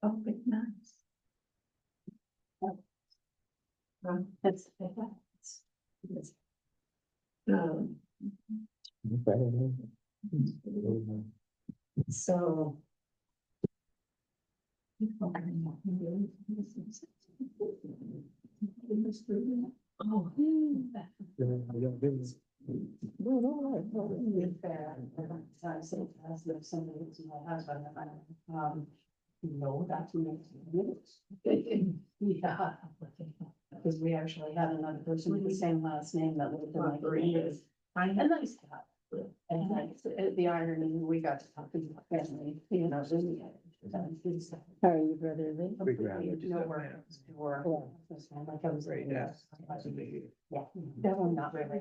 Oh, but nice. That's. Um, so. Oh. No, that's. Yeah. Because we actually had another person with the same last name that lived in like 3 years. I had nice cat. And like the irony, we got to talk about family, you know. How are you, brother? Like I was. Yeah, definitely not really.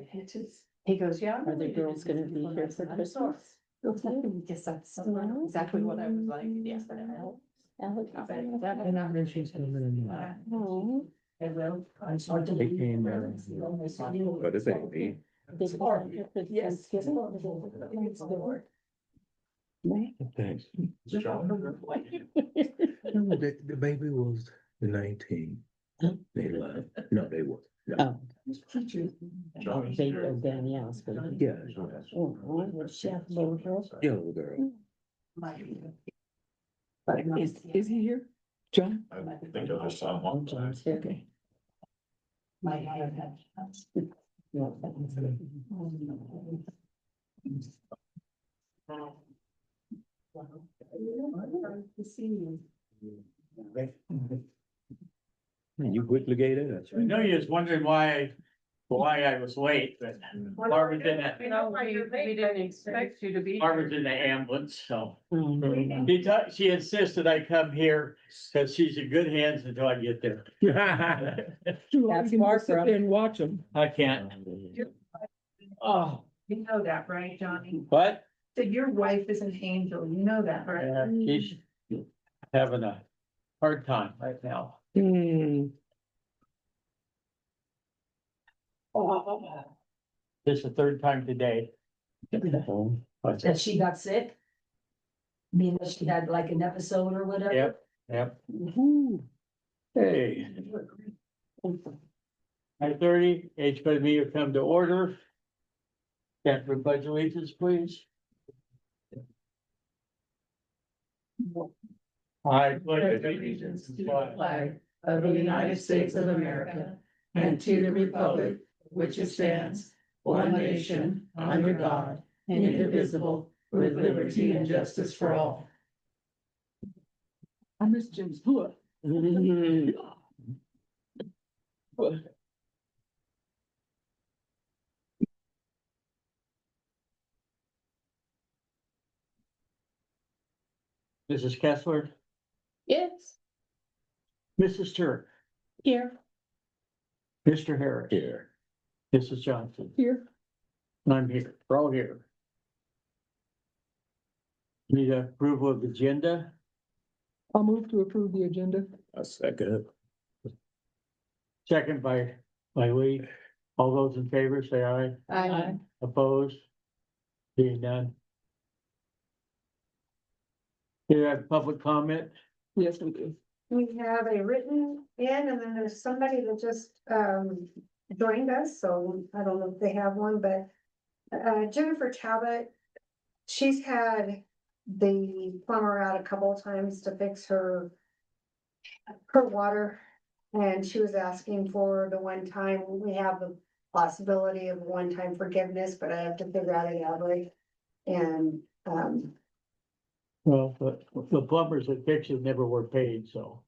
He goes, yeah. Are the girls gonna be here for Christmas? Guess that's exactly what I was like yesterday. Alex. And I heard she's coming in. Oh. It will. They came, but it's ain't me. Yes. Thanks. The baby was 19. They left. No, they were. No. Oh. Baby of Danielle's baby. Yeah. Oh, was she a little girl? Yeah, little girl. But Is he here? John? I think I just saw one. John's here. Okay. my mother had. Man, you quickly gave that. I know you was wondering why I was late, but Barbara's in that, We didn't expect you to be. Barbara's in the ambulance, so. Mhm. She insisted I come here, cause she's in good hands until I get there. Too long That's you can just sit Barbara. there and watch them. I can't. Oh, You know that, right, Johnny? what? So your wife is an angel, you know that, right? Yeah, she's having a hard time right now. Hmm. This is the third time today. That she got sick? I mean, that she had like an episode or whatever? Yep, yep. Woo. Hey. 9:30, HPD will come to order. Stand for pledge allegiance, please. I pledge allegiance to the flag of the United States of America and to the republic which it stands, one nation, under God, indivisible, with liberty and justice for all. I miss Jim's foot. Mrs. Kessler, Yes, Mrs. Turk, here. Mr. Harris. Here. Mrs. Johnson, Here. I'm here, we're all here. Need approval of agenda, I'll move to approve the agenda. A second. second by Lee. All those in favor, say aye. Aye. Opposed? Being none. Do you have public comment? Yes, we do. We have a written in, and then there's somebody that just joined us, so I don't know if they have one, but Jennifer Talbot, she's had the plumber out a couple of times to fix her water, and she was asking for the one time. We have the possibility of one-time forgiveness, but I have to figure out exactly. And Well, the plumbers that fixed it never were paid, so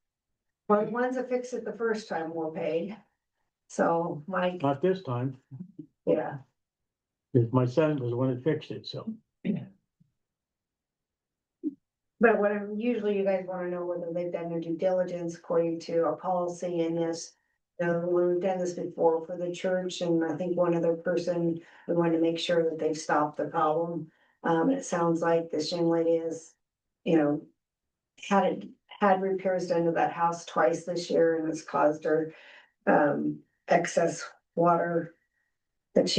well, the ones that fixed it the first time were paid. So Mike, not this time, yeah. because my son was the one that fixed it, so. But what I'm, usually you guys wanna know whether they've done their due diligence according to our policy in this. When we've done this before for the church, and I think one other person, we want to make sure that they've stopped the problem. It sounds like this young lady is, you know, had repairs done to that house twice this year, and it's caused her excess water that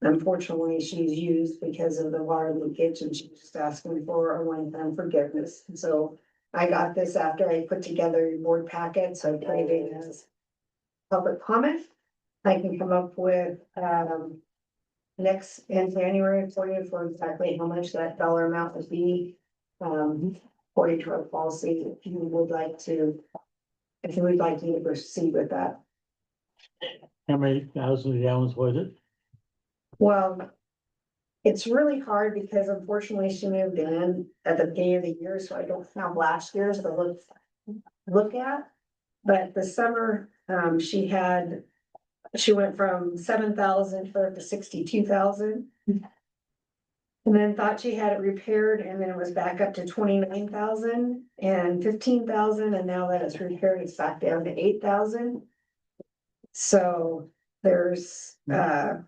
unfortunately, she's used because of the water leakage and she's just asking for a one-time forgiveness. So I got this after I put together your board packet, so I put it in as public comment. I can come up with, next in January for you for exactly how much that dollar amount would be. According to our policy, if you would like to, if you would like to proceed with that. How many thousand gallons was it? Well, it's really hard because unfortunately she moved in at the beginning of the year, so I don't have last year's to look at. But the summer, she went from 7,000 to 62,000. And then thought she had it repaired and then it was back up to 29,000 and 15,000, and now that it's repaired, it's back down to 8,000. So there's I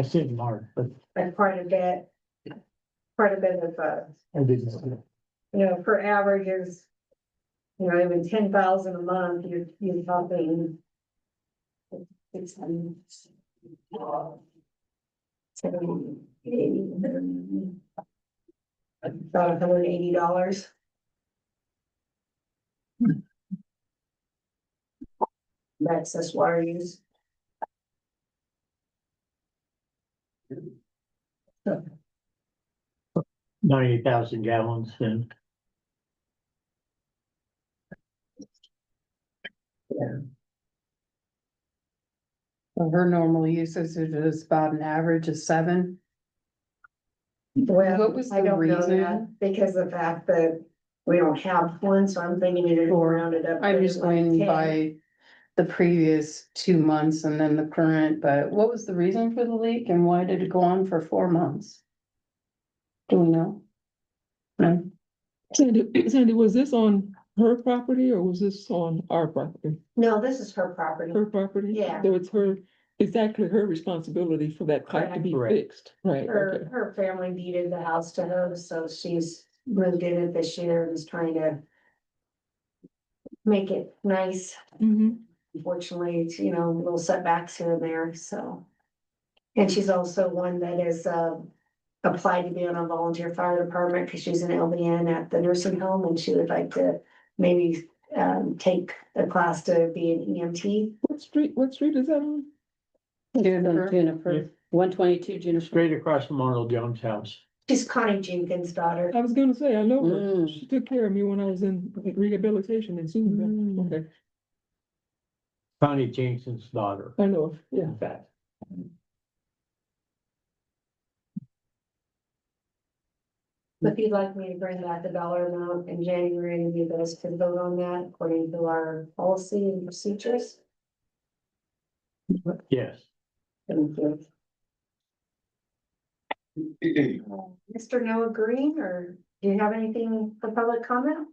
see it marked, but quite a bit of I didn't see it. per average is, even 10,000 a month, you're talking. It's about $180. Excess water use. 90,000 gallons and So her normal usage is about an average of 7. Well, What was I the don't know reason? that because of the fact that we don't have one, so I'm thinking it'd round it up. I'm to just like going 10. by the previous 2 months and then the current, but what was the reason for the leak and why did it go on for 4 months? Do we know? No, Sandy, was this on her property or was this on our property? No, this is her property. Her property? Yeah. So it's actually her responsibility for that pipe to be Correct. fixed, right? Okay. Her family deeded the house to her, so she's moved in it this year and is trying to make it nice. Mhm. Unfortunately, it's, little setbacks here and there, so. And she's also one that is, applied to be on a volunteer fire department because she's an LVN at the nursing home and she would like to maybe, take a class to be an EMT. What street is that on? Juniper, 122 Juniper. straight across from Arnold Jones' house. She's Connie Jenkins' daughter. I was gonna say, I know her. Mm. She took care of me when I was in rehabilitation in Sewellville. Mm. Okay, Connie Jenkins's daughter, I know, her. Yeah. in fact. If you'd like me to bring back the dollar amount in January, you guys can vote on that according to our policy and procedures. Yes. Thank you. Mr. Noah Green, or do you have anything for public comment?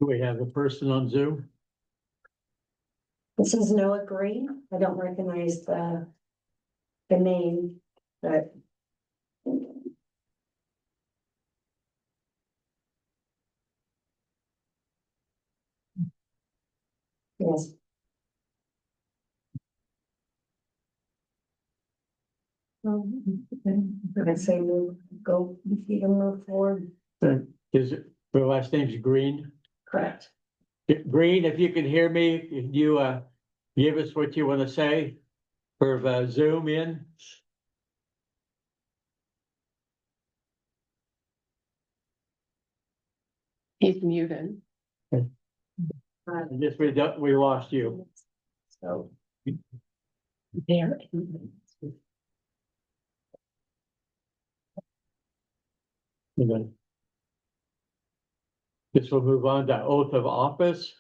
Do we have a person on Zoom? This is Noah Green. I don't recognize the name, but. Yes. I say move, go, you can move forward, Is it, her last name's Green? correct? Green, if you can hear me, can you, give us what you want to say for Zoom in? He's muted. Just we lost you. So. There. This will move on to oath of office.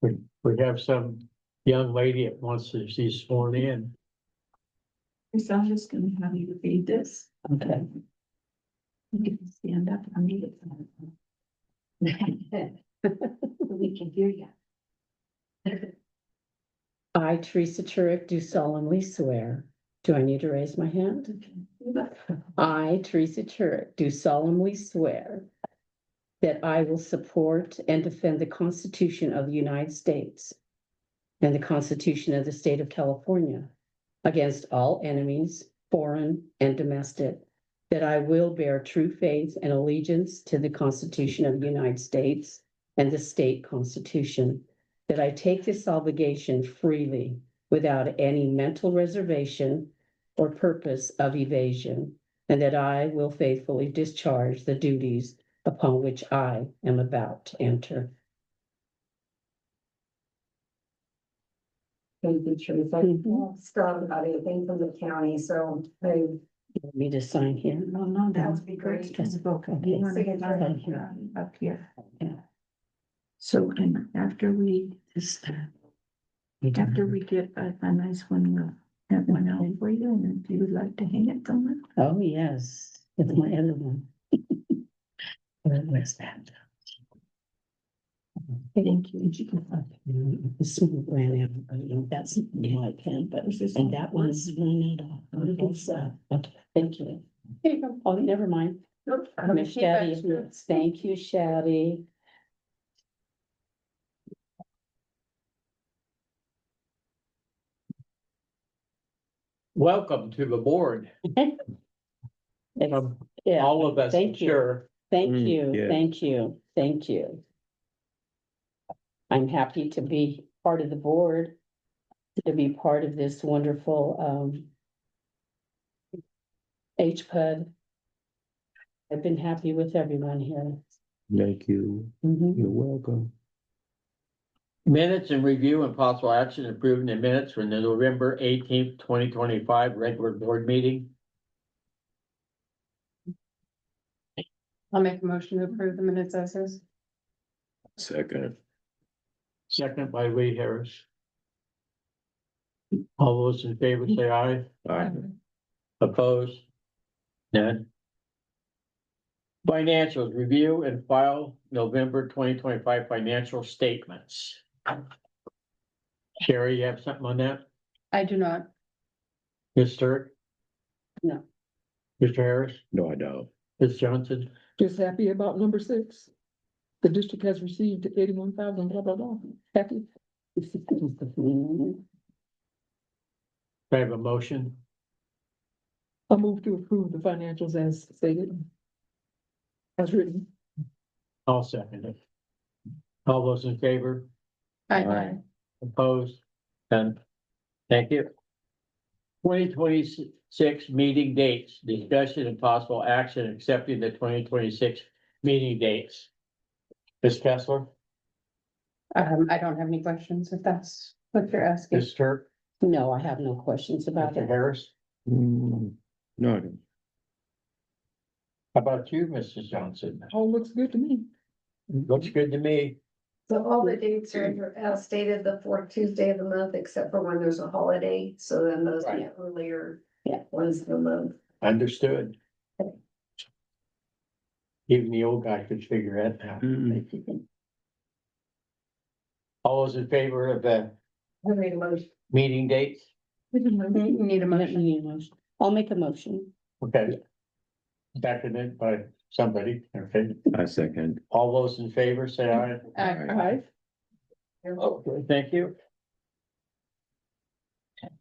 We have some young lady that wants to be sworn in. So I'm just gonna have you read this. Okay. You can stand up and read it. We can hear you. I, Teresa Turek, do solemnly swear. Do I need to raise my hand? I, Teresa Turek, do solemnly swear that I will support and defend the Constitution of the United States and the Constitution of the State of California against all enemies, foreign and domestic, that I will bear true faith and allegiance to the Constitution of the United States and the state constitution, that I take this obligation freely without any mental reservation or purpose of evasion, and that I will faithfully discharge the duties upon which I am about to enter. Thank you, Teresa. Mhm. Still haven't got anything from the county, so I. You want me to sign here? No, That would be great. Yes. Okay. Okay. You want to Signature. sign here, up here. Yeah. So, and after we just, after we get a nice one, we'll have one out for you, and if you would like to hang it somewhere. Oh, yes, it's my other one. Where's that? Thank you. This one ran out, that's my pen, but, and that one's run out. Okay, thank you. Here you go. Oh, never mind. Miss Shaddy, thank you, Shaddy. Welcome to the board, It's- Yeah, all of us, I'm Thank you. sure. thank Mm, you, yeah. thank you, thank you. I'm happy to be part of the board, to be part of this wonderful, HPUD. I've been happy with everyone here. Thank you. Mhm. You're welcome. Minutes and review and possible action approving the minutes from the November 18th, 2025 regular board meeting. I'll make a motion to approve the minutes as is. Second. Second by Lee Harris. All those in favor say aye. Aye. Opposed? None. Financials, review and file November 2025 financial statements. Sherry, you have something on that? I do not. Mr. No. Mr. Harris, No, I don't. Ms. Johnson, Just happy about number 6. The district has received 81,000, blah, blah, blah. Happy. I have a motion. I move to approve the financials as stated. As written. I'll second it. All those in favor? Aye. Opposed? None. Thank you. 2026 meeting dates, discussion and possible action accepting the 2026 meeting dates. Ms. Kessler, I don't have any questions if that's what you're asking. Ms. Turk, No, I have no questions about Mr. it. Harris. No, I don't. How about you, Mrs. Johnson? All looks good to me. Looks good to me. So all the dates are as stated, the fourth Tuesday of the month, except for when there's a holiday, so then those are Right. earlier. Yeah. Ones of the month. Understood. Even the old guy could figure it out. All those in favor of the I made a motion. meeting dates? You need a Let me motion. need a motion. I'll make a motion. Okay. Seconded by somebody, okay. I second. All those in favor, say aye. Aye. Okay, thank you.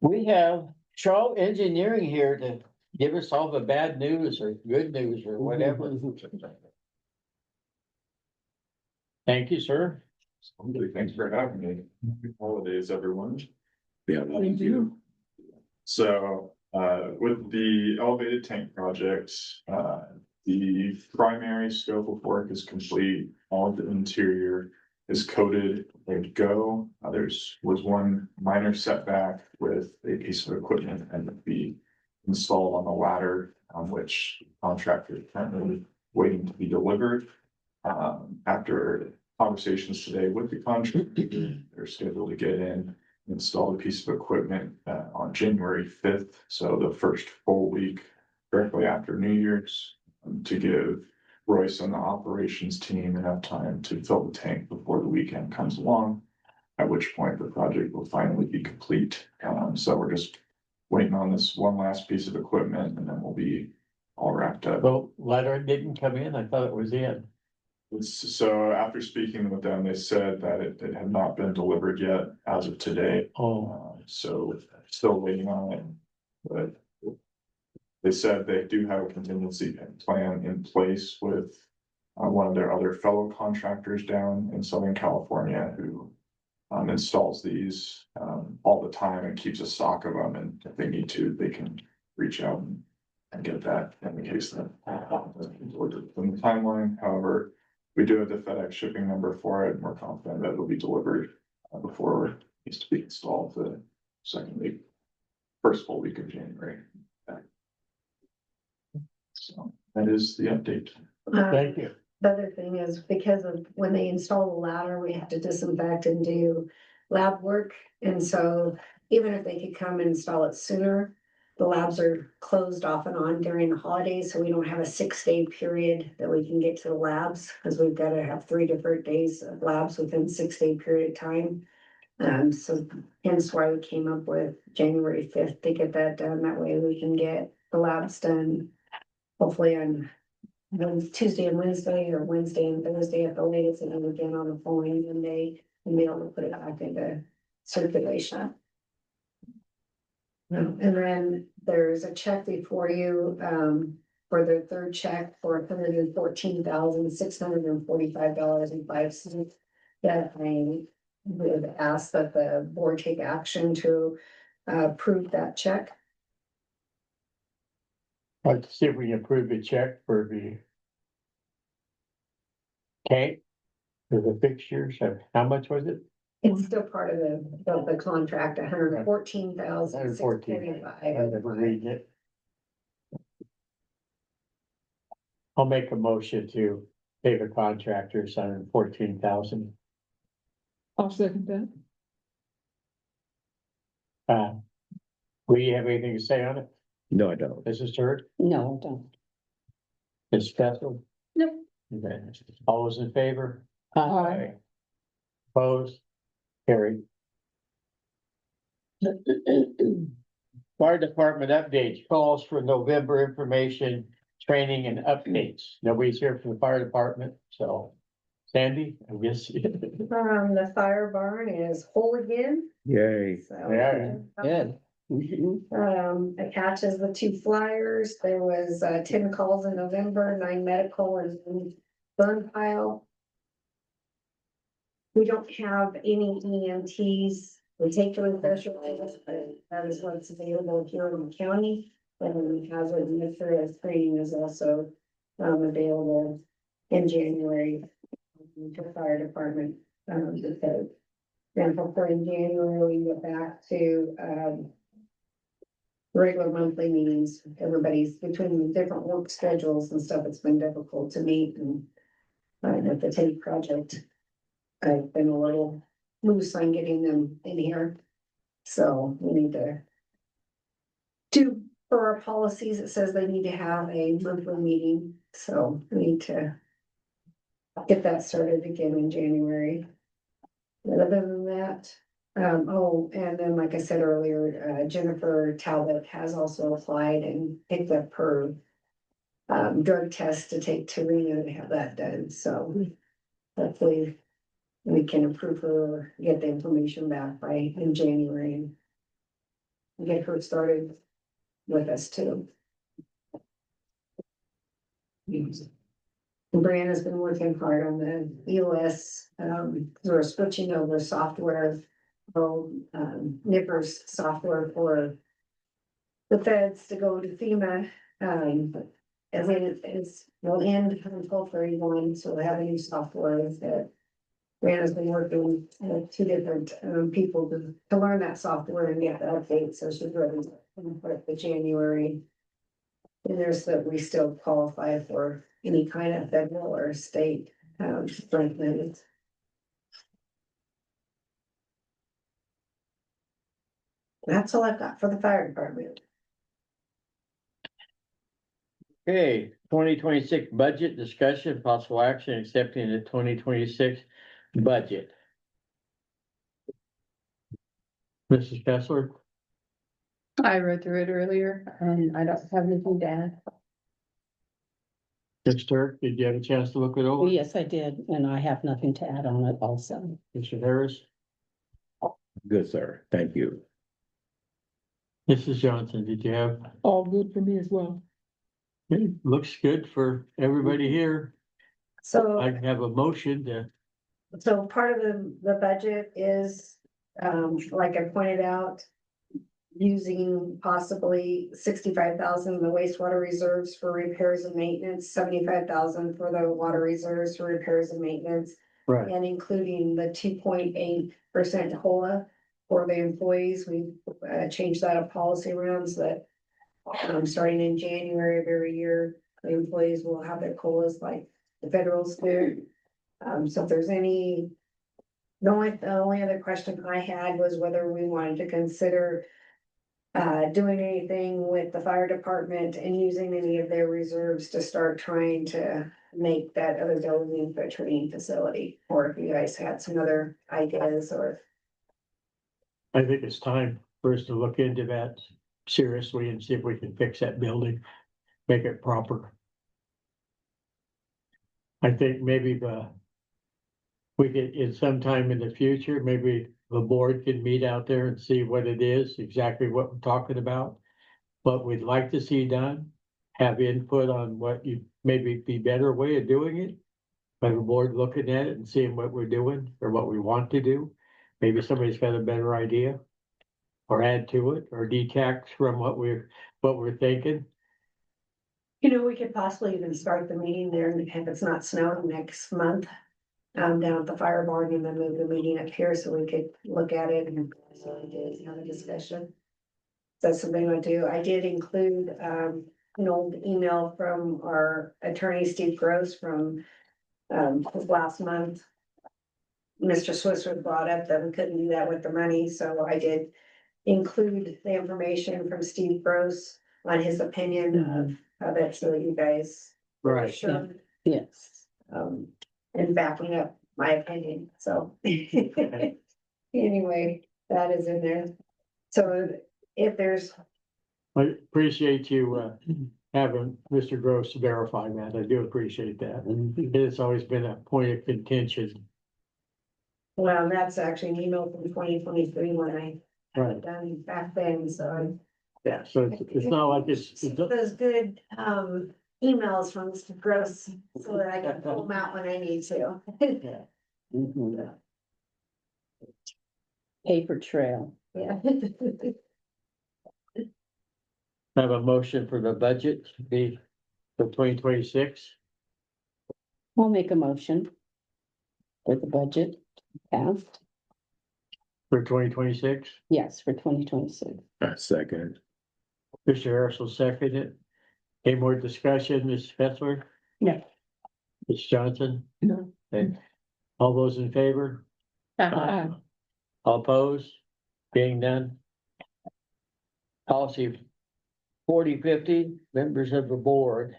We have Shaw Engineering here to give us all the bad news or good news or whatever. Thank you, sir. Thanks for having me. Happy holidays, everyone. Yeah. Thank you. So, with the elevated tank project, the primary scope of work is complete. All of the interior is coated, ready to go. Was one minor setback with a piece of equipment and to be installed on the ladder, on which contractor is currently waiting to be delivered. After conversations today with the contractor, they're scheduled to get in installed a piece of equipment on January 5th, so the first full week directly after New Year's, to give Royce and the operations team enough time to fill the tank before the weekend comes along. At which point the project will finally be complete. So we're just waiting on this one last piece of equipment and then we'll be all wrapped up. The letter didn't come in, I thought it was in. So after speaking with them, they said that it had not been delivered yet as of today. So still waiting on it. But they said they do have a contingency plan in place with one of their other fellow contractors down in Southern California who installs these all the time and keeps a stock of them. And if they need to, they can reach out and get that in the case that from the timeline. However, we do have the FedEx shipping number for it, and we're confident that it'll be delivered before it needs to be installed the first full week of January. So that is the update. Thank you. The other thing is because of when they install the ladder, we have to disinfect and do lab work. And so even if they could come and install it sooner, the labs are closed off and on during the holidays. So we don't have a 6-day period that we can get to the labs because we've got to have 3 different days of labs within 6-day period of time. So hence why we came up with January 5th to get that done. That way we can get the labs done hopefully on Tuesday and Wednesday or Wednesday and Thursday at the latest, and then again on the following Monday and be able to put it back into circulation. And then there's a check before you for the third check for $114,645.05 that I would ask that the board take action to approve that check. Let's see if we can approve the check for the tank, for the fixtures. How much was it? It's still part of the contract, $114,645. I never read it. I'll make a motion to pay the contractors $114,000. I'll second that. Will you have anything to say on it? No, I don't. Mrs. Hurd, No, don't. Ms. Kessel? Nope. Okay. All those in favor? Aye. Opposed? Carried. Fire department updates, calls for November information, training and updates. Nobody's here from the fire department, so Sandy, I guess. The fire barn is whole again. Yay. So. Yeah, good. Attaches the 2 flyers. There was 10 calls in November, 9 medical and 1 burn pile. We don't have any EMTs. We take the refresher, but that is what's available here in the county. And hazard and materials training is also available in January to the fire department. Then hopefully in January we get back to regular monthly meetings. Everybody's between different work schedules and stuff. It's been difficult to meet, and at the tank project, I've been a little loose on getting them in here. So we need to do for our policies. It says they need to have a monthly meeting, so we need to get that started again in January. But other than that, and then like I said earlier, Jennifer Talbot has also applied and picked up her drug test to take to Reno to have that done. So hopefully we can approve her or get the information back in January and get her started with us too. Brianna's been working hard on the EOS, we're switching over software, Nippers software for the feds to go to FEMA. As it will end on 12/31, so we'll have a new software that Brianna's been working with 2 different people to learn that software and get the update, so she's ready for the January. And there's that we still qualify for any kind of federal or state strength limits. That's all I've got for the fire department. Okay, 2026 budget discussion, possible action accepting the 2026 budget. Mrs. Kessler? I read through it earlier and I don't have anything to add. Ms. Turk, did you have a chance to look it over? Yes, I did, and I have nothing to add on it also. Mr. Harris? Good, sir. Thank you. Mrs. Johnson, did you have? All good for me as well. It looks good for everybody here. So. I can have a motion to, So part of the budget is, like I pointed out. Using possibly 65,000 in the wastewater reserves for repairs and maintenance, 75,000 for the water reserves for repairs and maintenance. right, And including the 2.8% COLA for the employees. We changed that up policy around so that. Starting in January of every year, the employees will have their COLAs like the federals do. So if there's any. The only other question I had was whether we wanted to consider. Doing anything with the fire department and using any of their reserves to start trying to make that other building into a training facility. Or if you guys had some other ideas or. I think it's time for us to look into that seriously and see if we can fix that building, make it proper. I think maybe we could, in some time in the future, maybe the board can meet out there and see what it is, exactly what we're talking about. What we'd like to see done, have input on what you, maybe be better way of doing it. By the board looking at it and seeing what we're doing or what we want to do. Maybe somebody's got a better idea. Or add to it or detract from what we're thinking. You know, we could possibly even start the meeting there and if it's not snowing next month. Down at the fire barn and then move the meeting up here so we could look at it and have a discussion. That's something I do. I did include an old email from our attorney Steve Gross from last month. Mr. Switzer brought up that we couldn't do that with the money, so I did include the information from Steve Gross on his opinion of it, so that you guys. Right. Sure. Yes. And backing up my opinion, so. Anyway, that is in there. So if there's, I appreciate you having Mr. Gross verify that. I do appreciate that. It's always been a point of contention. well, that's actually an email from 2023 when I had Right. it done back then, so. Yeah, so it's not like it's Those good emails from Mr. Gross, so that I can pull them out when I need to. yeah. Mhm. Paper trail. Yeah. Have a motion for the budget to be for 2026. I'll make a motion for the budget passed. For 2026. Yes, for 2026. Second. Mr. Harris will second it. Any more discussion, Ms. Fessler? No. Ms. Johnson? No. Okay. All those in favor? Aye. All opposed? Being none. Policy 4050, members of the board.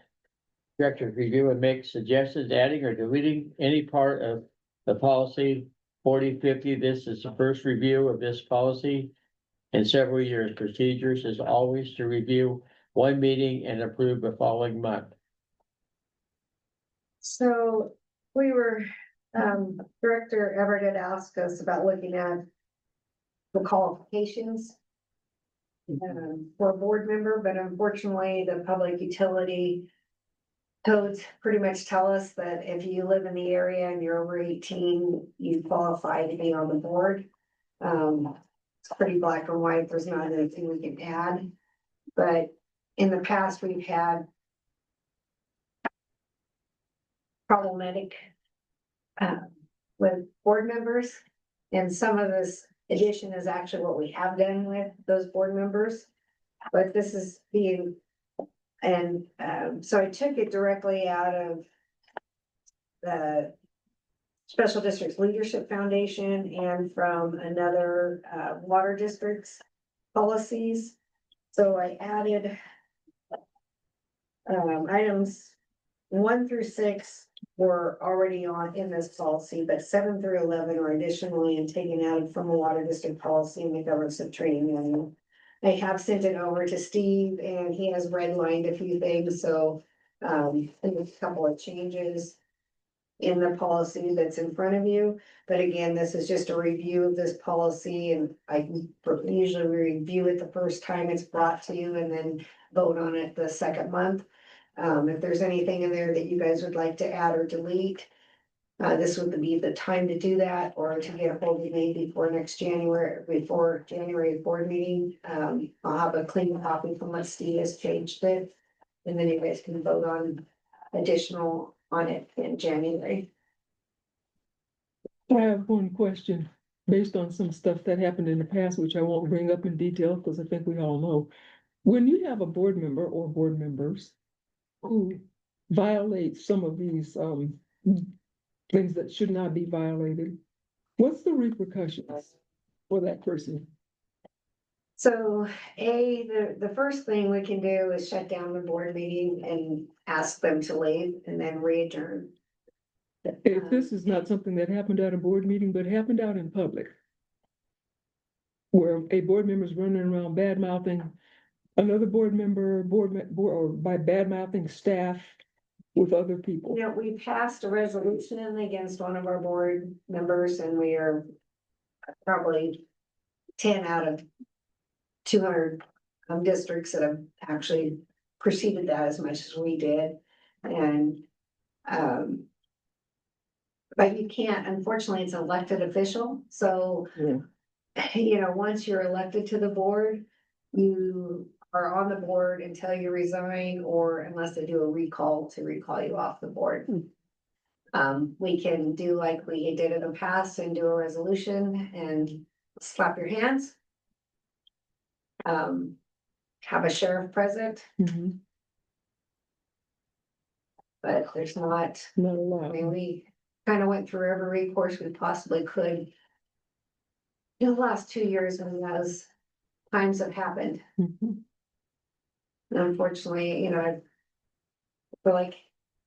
Director review and make suggestions, adding or deleting any part of the policy 4050. This is the first review of this policy in several years. Procedures is always to review one meeting and approve the following month. So we were, Director Everett had asked us about looking at the qualifications for a board member, but unfortunately, the public utility codes pretty much tell us that if you live in the area and you're over 18, you qualify to be on the board. It's pretty black and white. There's not anything we can add. But in the past, we've had problematic with board members. And some of this addition is actually what we have done with those board members. But this is being, and so I took it directly out of the Special Districts Leadership Foundation and from another water districts policies. So I added items 1 through 6 were already in this policy, but 7 through 11 are additionally and taken out from the water district policy and the governance of training manual. I have sent it over to Steve and he has redlined a few things, so there's a couple of changes in the policy that's in front of you. But again, this is just a review of this policy, and I usually review it the first time it's brought to you and then vote on it the second month. If there's anything in there that you guys would like to add or delete, this would be the time to do that, or to get a hold of me before January board meeting. I'll have a clean copy from what Steve has changed it, and then you guys can vote on additional on it in January. I have one question based on some stuff that happened in the past, which I won't bring up in detail because I think we all know. When you have a board member or board members who violate some of these things that should not be violated, what's the repercussions for that person? So the first thing we can do is shut down the board meeting and ask them to leave and then re-adjourn. If this is not something that happened at a board meeting, but happened out in public, where a board member is running around bad mouthing another board member, or by bad mouthing staff with other people. You know, we passed a resolution against one of our board members, and we are probably 10 out of 200 districts that have actually preceded that as much as we did. And but you can't, unfortunately, it's an elected official, so you know, once you're elected to the board, you are on the board until you resign, or unless they do a recall to recall you off the board. We can do like we did in the past and do a resolution and slap your hands. Have a sheriff present, but there's not, Not I allowed. mean, we kind of went through every recourse we possibly could in the last 2 years when those times have happened. And unfortunately, you know, I feel like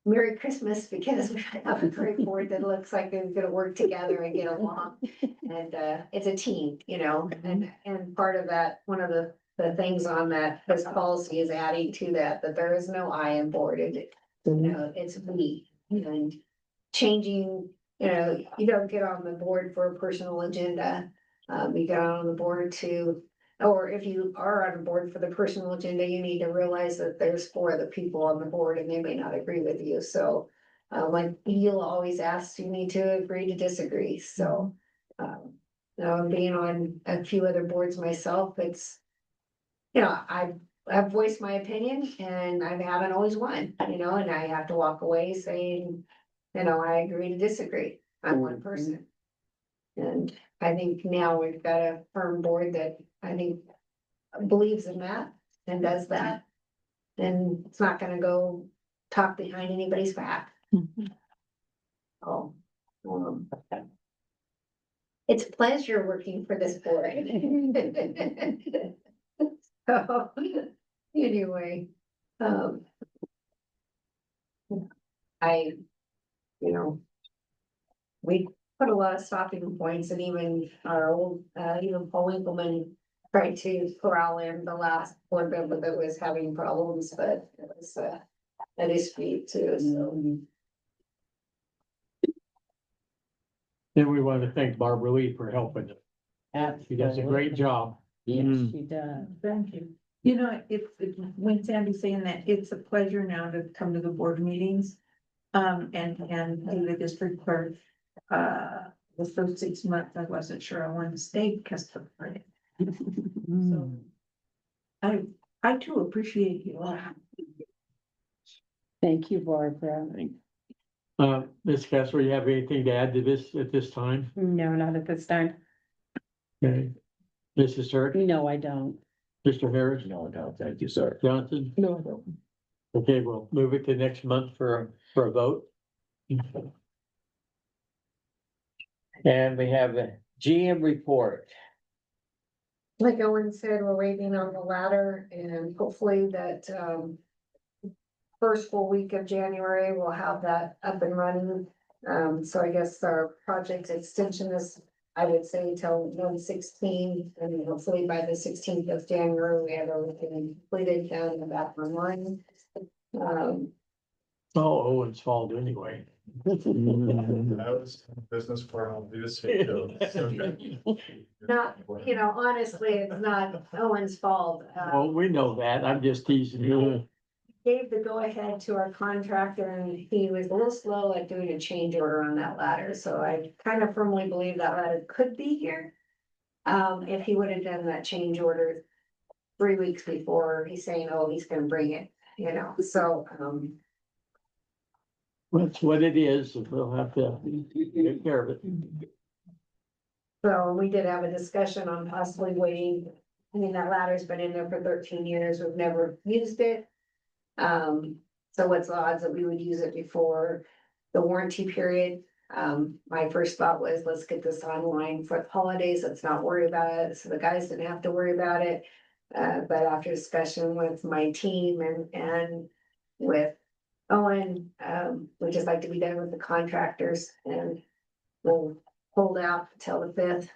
Merry Christmas because we have a great board that looks like they're gonna work together and get along. And it's a team, you know, and part of that, one of the things on that, this policy is adding to that there is no I in board. You know, it's we, and changing, you know, you don't get on the board for a personal agenda. You get on the board to, or if you are on a board for the personal agenda, you need to realize that there's 4 other people on the board and they may not agree with you. So like you'll always ask, you need to agree to disagree. So you know, being on a few other boards myself, it's, you know, I've voiced my opinion and I haven't always won, you know, and I have to walk away saying, you know, I agree to disagree. I'm one person. And I think now we've got a firm board that I think believes in that and does that. And it's not gonna go talk behind anybody's back. Oh. It's a pleasure working for this board. So, anyway, you know, we put a lot of stopping points, and even our old, even Paul Winkleman tried to corral in the last board member that was having problems, but it was a dispute too, so. Then we want to thank Barbara Lee for helping them. She does a great job. Yes, she does. Thank you. You know, when Sandy's saying that, it's a pleasure now to come to the board meetings. And do the district clerk. The first 6 months, I wasn't sure I wanted to stay because of it. So I too appreciate you all. Thank you, Barbara. Ms. Kessler, you have anything to add to this at this time? No, not at this time. Okay. Mrs. Turk, No, I don't. Mr. Harris, No, thank you, sir. Johnson? No, I don't. Okay, we'll move it to next month for a vote. And we have a GM report. like Owen said, we're waiting on the ladder and hopefully that, first full week of January, we'll have that up and running. So I guess our project extension is, I would say till 1/16, and hopefully by the 16th of January, we have everything completed down in the back line. Oh, Owen's fault anyway. That was business for all these. Not, you know, honestly, it's not Owen's fault. Well, we know that. I'm just teasing you. Gave the go-ahead to our contractor and he was a little slow at doing a change order on that ladder, so I kind of firmly believe that ladder could be here. If he would have done that change order 3 weeks before, he's saying, oh, he's gonna bring it, you know, so, That's what it is. We'll have to take care of it. so we did have a discussion on possibly waiting. I mean, that ladder's been in there for 13 years, we've never used it. So what's the odds that we would use it before the warranty period? My first thought was, let's get this online for the holidays, let's not worry about it, so the guys didn't have to worry about it. But after discussion with my team and with Owen, we'd just like to be done with the contractors and we'll hold out until the 5th.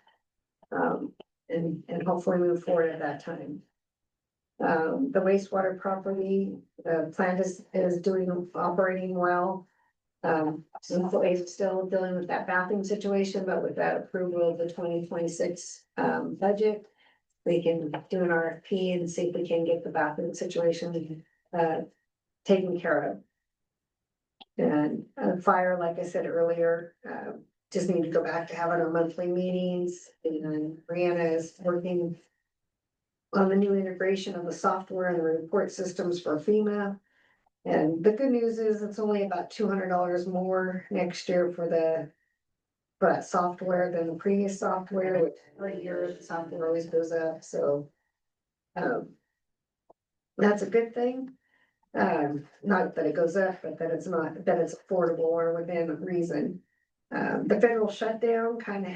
And hopefully move forward at that time. The wastewater property, the plant is doing, operating well. So we're still dealing with that bathroom situation, but with that approval of the 2026 budget, we can do an RFP and see if we can get the bathroom situation taken care of. And fire, like I said earlier, just need to go back to having our monthly meetings, and Brianna is working on the new integration of the software and the report systems for FEMA. And the good news is it's only about $200 more next year for that software than the previous software, which every year the software always goes up, so. That's a good thing. Not that it goes up, but that it's affordable or within reason. The federal shutdown kind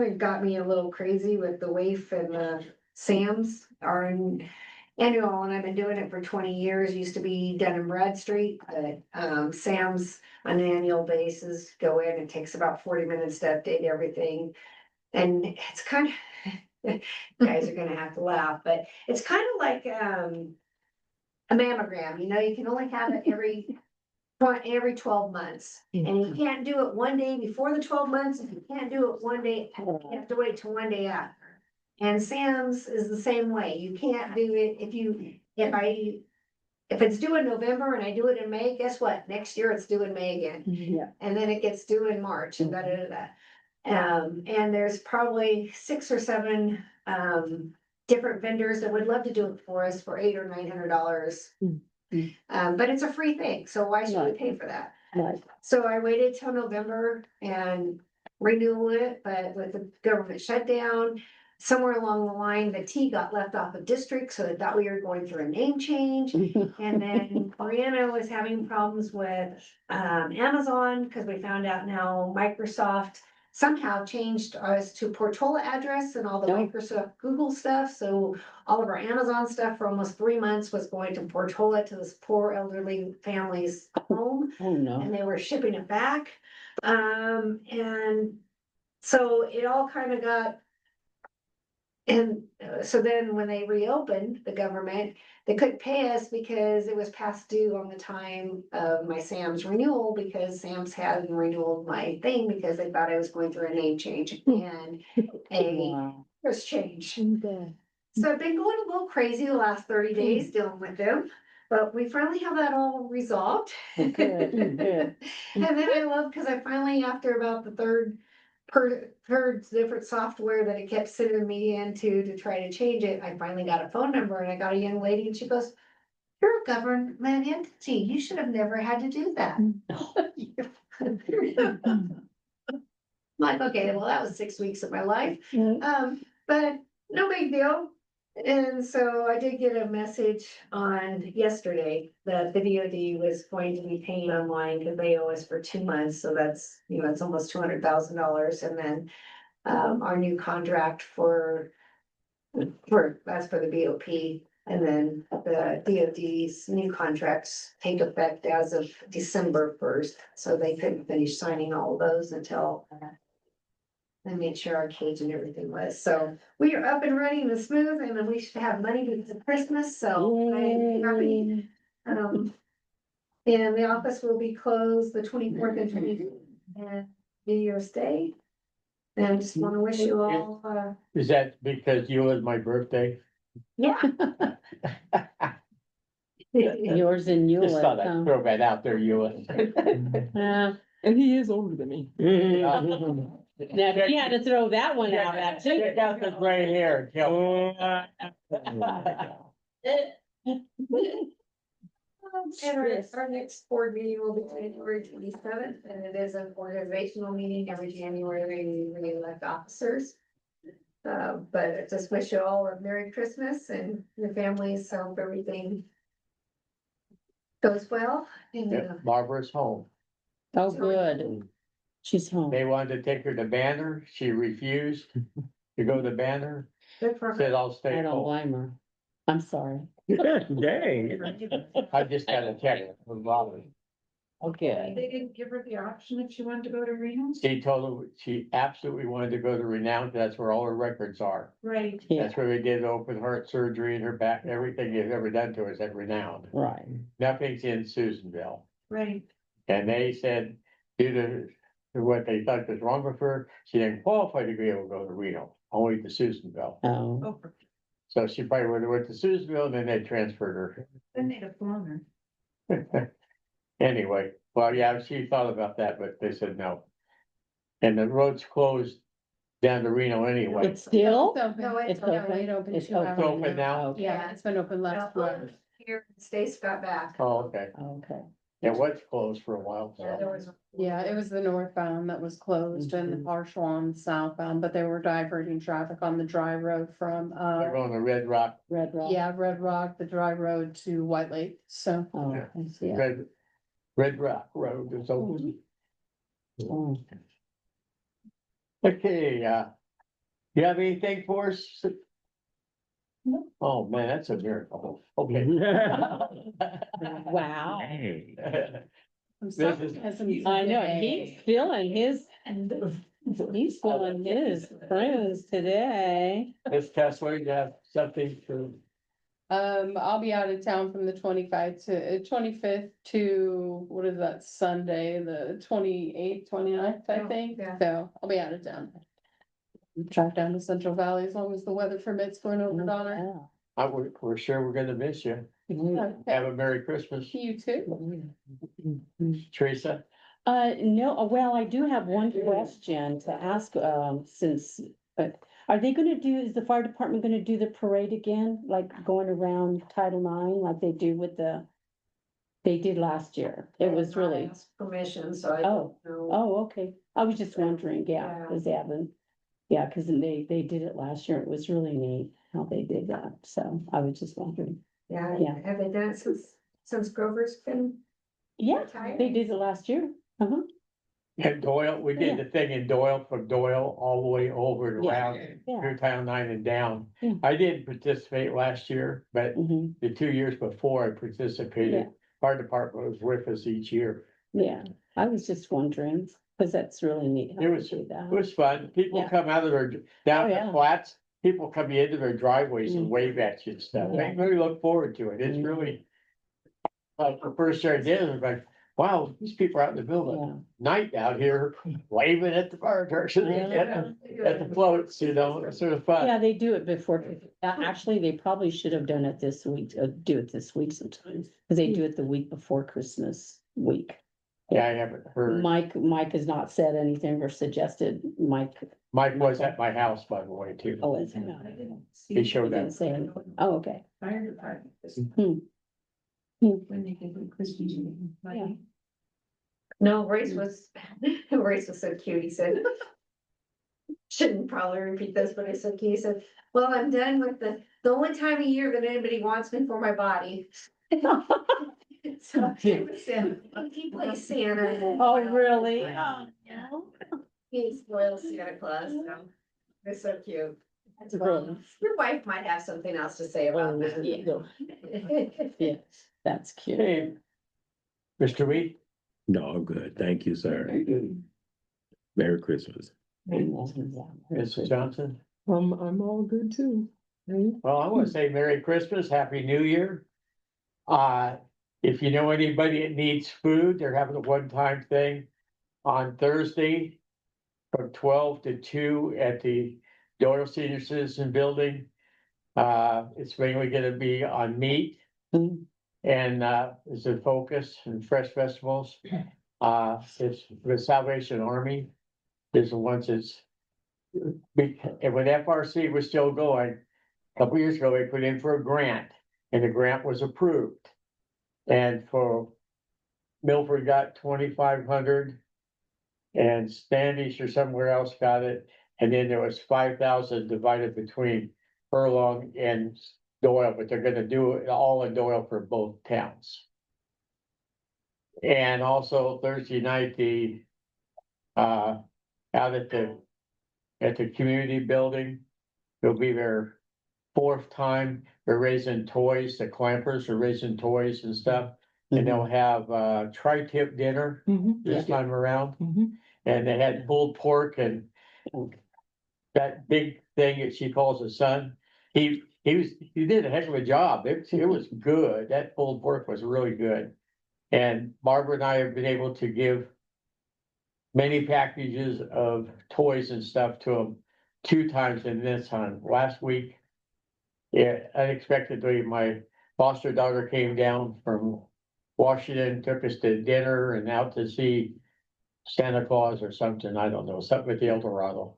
of got me a little crazy with the WAIF and the SAMs are annual, and I've been doing it for 20 years, used to be Dun and Bradstreet, but SAMs on an annual basis go in, it takes about 40 minutes to update everything. And it's kind of, you guys are gonna have to laugh, but it's kind of like a mammogram, you know, you can only have it every 12 months. And you can't do it one day before the 12 months, if you can't do it one day, you have to wait till one day after. And Sam's is the same way, you can't do it if it's due in November and I do it in May, guess what? Next year it's due in May again. Yeah. And then it gets due in March and and there's probably 6 or 7 different vendors that would love to do it for us for $800 or $900. But it's a free thing, so why should we pay for that? Right. So I waited till November and renewed it, but with the government shutdown, somewhere along the line, the T got left off of district, so they thought we were going through a name change. And then Brianna was having problems with Amazon, because we found out now Microsoft somehow changed us to Portola address and all the Microsoft Google stuff, so all of our Amazon stuff for almost 3 months was going to Portola, to this poor elderly family's home. Oh, no. And they were shipping it back. And so it all kind of got. And so then when they reopened the government, they couldn't pay us because it was past due on the time of my Sam's renewal, because Sam's hadn't renewed my thing because they thought I was going through a name change and a address change. So I've been going a little crazy the last 30 days dealing with them, but we finally have that all resolved. Good, good. And then I love, because I finally, after about the third different software that it kept sending me into to try to change it, I finally got a phone number and I got a young lady and she goes, "You're a government entity, you should have never had to do that." I'm like, okay, well, that was 6 weeks of my life. But no big deal. And so I did get a message on yesterday that the DoD was going to be paying online because they owe us for 2 months. So that's, it's almost $200,000. And then our new contract that's for the BOP. And then the DOD's new contracts take effect as of December 1st, so they couldn't finish signing all of those until they made sure our cage and everything was, so we are up and running and smooth, and then we should have money because of Christmas, so I'm happy. And the office will be closed the 24th and 25th, and New Year's Day. And I just wanna wish you all, Is that because you was my birthday? yeah. Yours and you. Just thought I'd throw that out there, you. Now, And he is older than me. if you had to throw that one out at too. Check out the gray hair. And our next board meeting will be January 27th, and it is an organizational meeting every January, we elect officers. But I just wish you all a Merry Christmas and your families, so hope everything goes well. And, Barbara's home. Oh, good. She's home. They wanted to take her to Banner. She refused to go to Banner. good for her. Said, I'll I stay don't home. blame her. I'm sorry. Dang. I just got a text from Robin. Okay. They didn't give her the option if she wanted to go to Reno? She told her she absolutely wanted to go to Renown. That's where all her records are. Right. Yeah, That's where they did open heart surgery and her back, everything they've ever done to her is at Renown. right. Nothing's in Susanville. Right. And they said, due to what they thought was wrong with her, she didn't qualify to be able to go to Reno, only to Susanville. Oh, Oh, So she probably would have went to Susanville and then they transferred then they'd have flown her. Anyway, well, yeah, she thought about that, but they said no. And the road's closed down to Reno anyway. it's still, No, it's open. open. It opened It's 2 hours It's open ago. now? Yeah, it's been open last month. Here, Stace got back. Oh, okay. Okay. It was closed for a while. Yeah, there was. Yeah, it was the northbound that was closed and the partial on the southbound, but they were diverting traffic on the dry road from, They're going to Red Rock, Red Rock. yeah, Red Rock, the dry road to White Lake, so. Oh, I see it. Red Rock Road is open. Oh. Okay, you have anything for us? Oh, man, that's a miracle. Okay. Wow. Hey. I'm This sorry, is- hasn't I know, today. he's feeling his cruise today. Ms. Kessler, you have something to, I'll be out of town from the 25th to, what is that, Sunday, the 28th, 29th, I Oh, think, yeah. so I'll be out of town. Track down to Central Valley as long as the weather permits for an over Donner. we're sure we're gonna miss you. Okay, Have a Merry Christmas, you too. Teresa. No, well, I do have one question to ask, since, are they gonna do, is the fire department gonna do the parade again? Like going around Title IX like they do with they did last year? It was really, Permission, so I oh, don't know. oh, okay. I was just wondering, yeah, Yeah. cause they haven't, yeah, cause they did it last year. It was really neat how they did that. So I was just wondering. Yeah, Yeah. have they done it since Grover's been Yeah, retired? they did it last year. Uh-huh. And Doyle, we did the thing in Doyle, from Doyle all the way over and Yeah. around Yeah. through Town 9 and down. Yeah. I didn't participate last year, but Mhm. the 2 years before I participated, Yeah. fire department was with us each year. Yeah, I was just wondering, cause that's really neat. how It they was- do It that. was fun. People Yeah. come out of their, down Oh, the yeah. flats, people come into their driveways and Mm. wave at you and stuff. They Yeah. really look forward to it. It's Mm. really. Like the first year I did, it was like, wow, these people are out in the middle of Yeah. the night out here waving at the fire trucks and at the floats, you know, it's sort of fun. Yeah, they do it before. Actually, they probably should have done it this week, do it this week sometimes, cause they do it the week before Christmas week. Yeah, I haven't heard. Mike has not said anything or suggested, Mike, Mike was at my house, by the way, too. oh, is it? I didn't see. He showed Didn't up. say anything. Oh, okay. Fire department. When they did the Christmas meeting. Yeah. No, Race was so cute, he said. Shouldn't probably repeat this, but it's so cute, he said, well, I'm done with the only time of year that anybody wants me for my body. So he plays Santa. Oh, really? Yeah. He's little Santa Claus, so they're so cute. That's really- Your wife might have something else to say about that. Yes, that's cute. Hey, Mr. Weed? No, I'm good. Thank you, sir. Merry Christmas. Mrs. Johnson? I'm all good too. Well, I want to say Merry Christmas, Happy New Year. If you know anybody that needs food, they're having a one-time thing on Thursday from 12 to 2 at the Doyle Senior Citizen Building. It's mainly gonna be on meat Mm. and, is a focus and fresh vegetables. It's the Salvation Army is the ones that's and when FRC was still going, a couple years ago, they put in for a grant and the grant was approved. And for Milford got 2,500 and Standish or somewhere else got it. And then there was 5,000 divided between Furlong and Doyle, but they're gonna do it all in Doyle for both towns. And also Thursday night, out at the community building, it'll be their 4th time. They're raising toys, the clampers are raising toys and stuff. And they'll have tri-tip dinner this time around. And they had pulled pork and that big thing that she calls a son. He did a heck of a job. It was good. That pulled pork was really good. And Barbara and I have been able to give many packages of toys and stuff to them 2 times in this time. Last week, yeah, unexpectedly, my foster daughter came down from Washington, took us to dinner and out to see Santa Claus or something. I don't know, something with the El Dorado.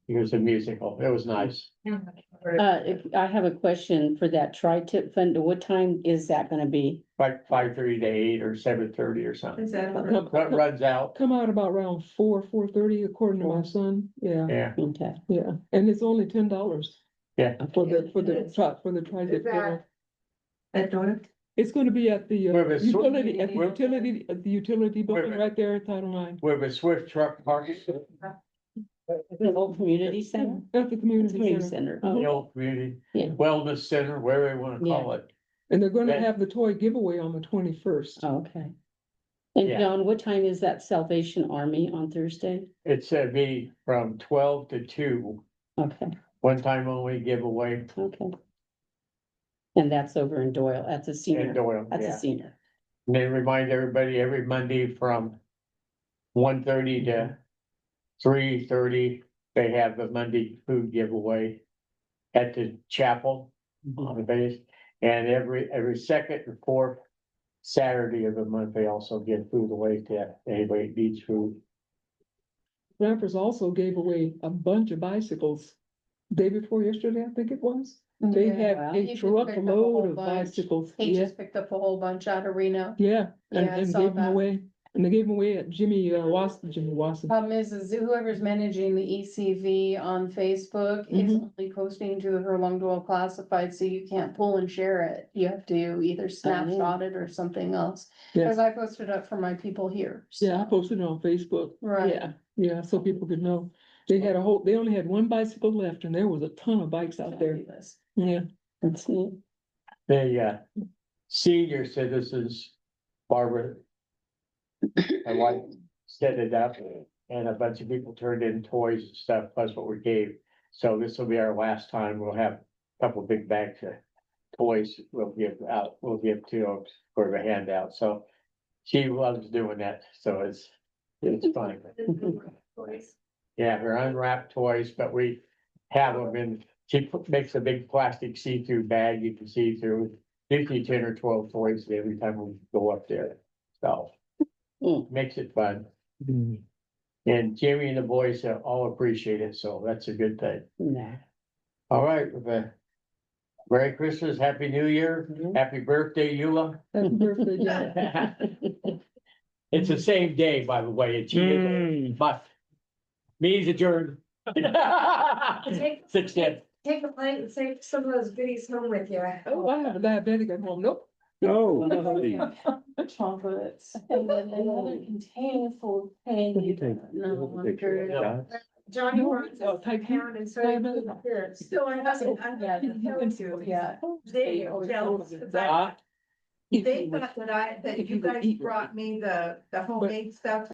It was a musical. It was nice. I have a question for that tri-tip fund. What time is that gonna be? Like 5:30 to 8 or 7:30 or something. Is that? That runs out. Come out about around 4:30 according to my son. Yeah, Yeah, Okay. yeah. And it's only $10. Yeah. For the tri-tip Is that- dinner. At Doyle? It's gonna be at the Where the utility, at the where- utility building where- right there at Title IX. where the Swift truck parks, The old community center? At the community Community center. center. the Oh, old community Yeah. wellness center, whatever you wanna call it. And they're gonna Okay. have the toy giveaway on the 21st. okay. And Yeah. John, what time is that Salvation Army on Thursday? It's be from 12 to 2, Okay, one time only giveaway okay. And that's over in Doyle at the in senior, Doyle, at the yeah. senior. And then remind everybody every Monday from 1:30 to 3:30, they have the Monday food giveaway at the chapel on the base. And every second and 4th Saturday of the month, they also give food away to anybody that needs food. Rampers also gave away a bunch of bicycles. Day before yesterday, I think it was. They had Wow. a He just picked up a truckload whole of bunch. bicycles. He Yeah, just picked up a whole bunch out of Reno. yeah. And, Yeah, I and saw gave them that. away. And they gave them away at Jimmy Wasson. Problem is whoever's managing the ECV on Facebook is Mhm. only posting to the Furlong Doyle Classified, so you can't pull and share it. You have to either snapshot it or something else. Yeah. Cause I posted up for my people here. Yeah, I so- posted it on Facebook. Right. Yeah, yeah, so people could know. They had they only had one bicycle left and there was a ton of bikes out there. Fabulous. Yeah. That's neat. The senior citizens, Barbara, my wife set it up and a bunch of people turned in toys and stuff, plus what we gave. So this will be our last time. We'll have a couple big bags of toys we'll give to them for the handout. So she loves doing that. So it's fun. Yeah, they're unwrapped toys, but we have them in, she makes a big plastic see-through bag you can see through. Usually 10 or 12 toys every time we go up there. So makes it fun. And Jimmy and the boys all appreciate it, so that's a good thing. Yeah. All right, Merry Christmas, Happy New Year, Happy birthday, Eula. Happy birthday, John. It's the same day, by the way, it's but meeting's adjourned. 6:10. Take a plate and take some of those goodies home with you. Oh, I have a diabetic at home. Nope. No. chocolates, and then another container full of candy. No longer. Johnny No, wants oh, us type to pound and say food here. So I'm not gonna tell you, Yeah. they are jealous, 'cause they thought that that you guys brought me the homemade stuff